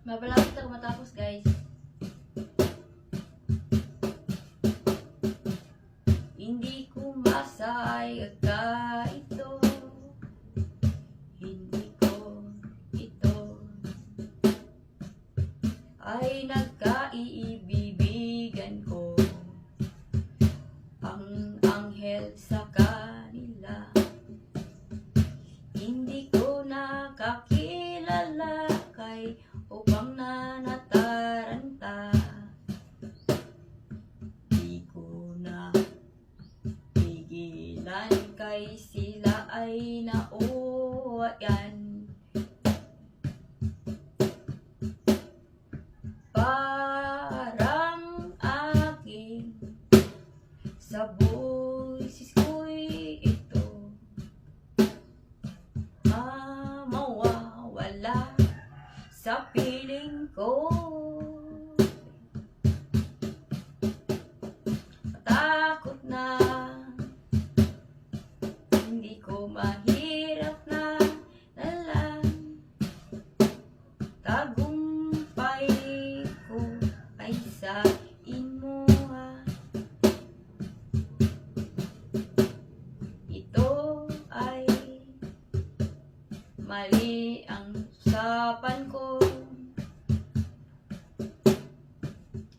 Mabalapit ako matapos, guys. Hindi ko masayag ka ito. Hindi ko ito ay nagkaibibigan ko. Ang anghel sa kanila. Hindi ko nakakilala kay upang nanataranta. Di ko na pigilan kay sila ay nauwayan. Parang aking sa buwisis ko'y ito mawawala sa piling ko. Matakot na hindi ko mahirap na nalang. Tagumpay ko ay sa inyo. Ito ay mali ang usapan ko.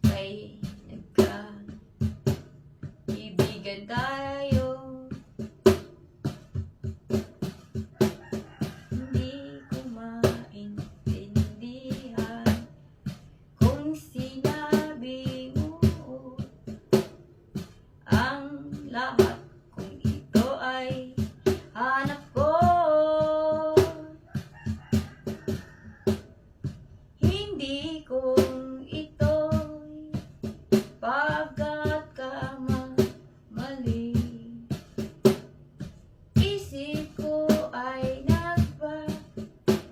Kay nagkaibigan tayo. Hindi ko maintindihan kung sinabi mo ang lahat kung ito ay hanap ko. Hindi kung ito'y pagkakamali. Isip ko ay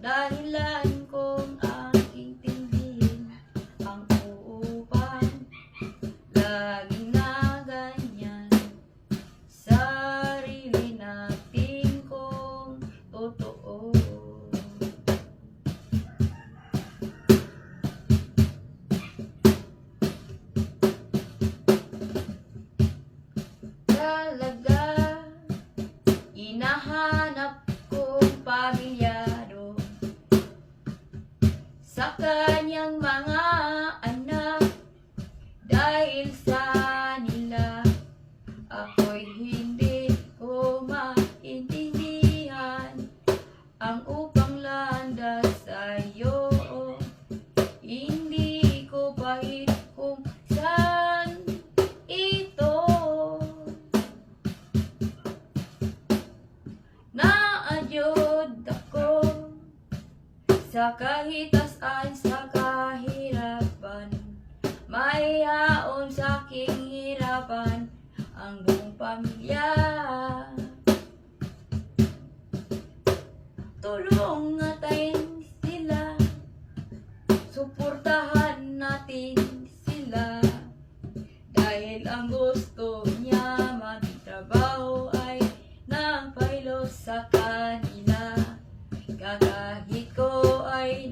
dahilan kong aking tindihin ang upang laging na ganyan. Sarili natin kong totoo. Talaga hinahanap kong pamilyado sa kanyang mga anak. Dahil sa nila ako'y hindi ko maintindihan ang upang landas sa'yo. Hindi ko bahid kung saan ito. Naadyod ako sa kahitasan, sa kahirapan. May haon sa aking hirapan ang buong pamilya. Tulong natin sila, suportahan natin sila. Dahil ang gusto niya magtrabaho ay nang pailos sa kanila. Kahit ko ay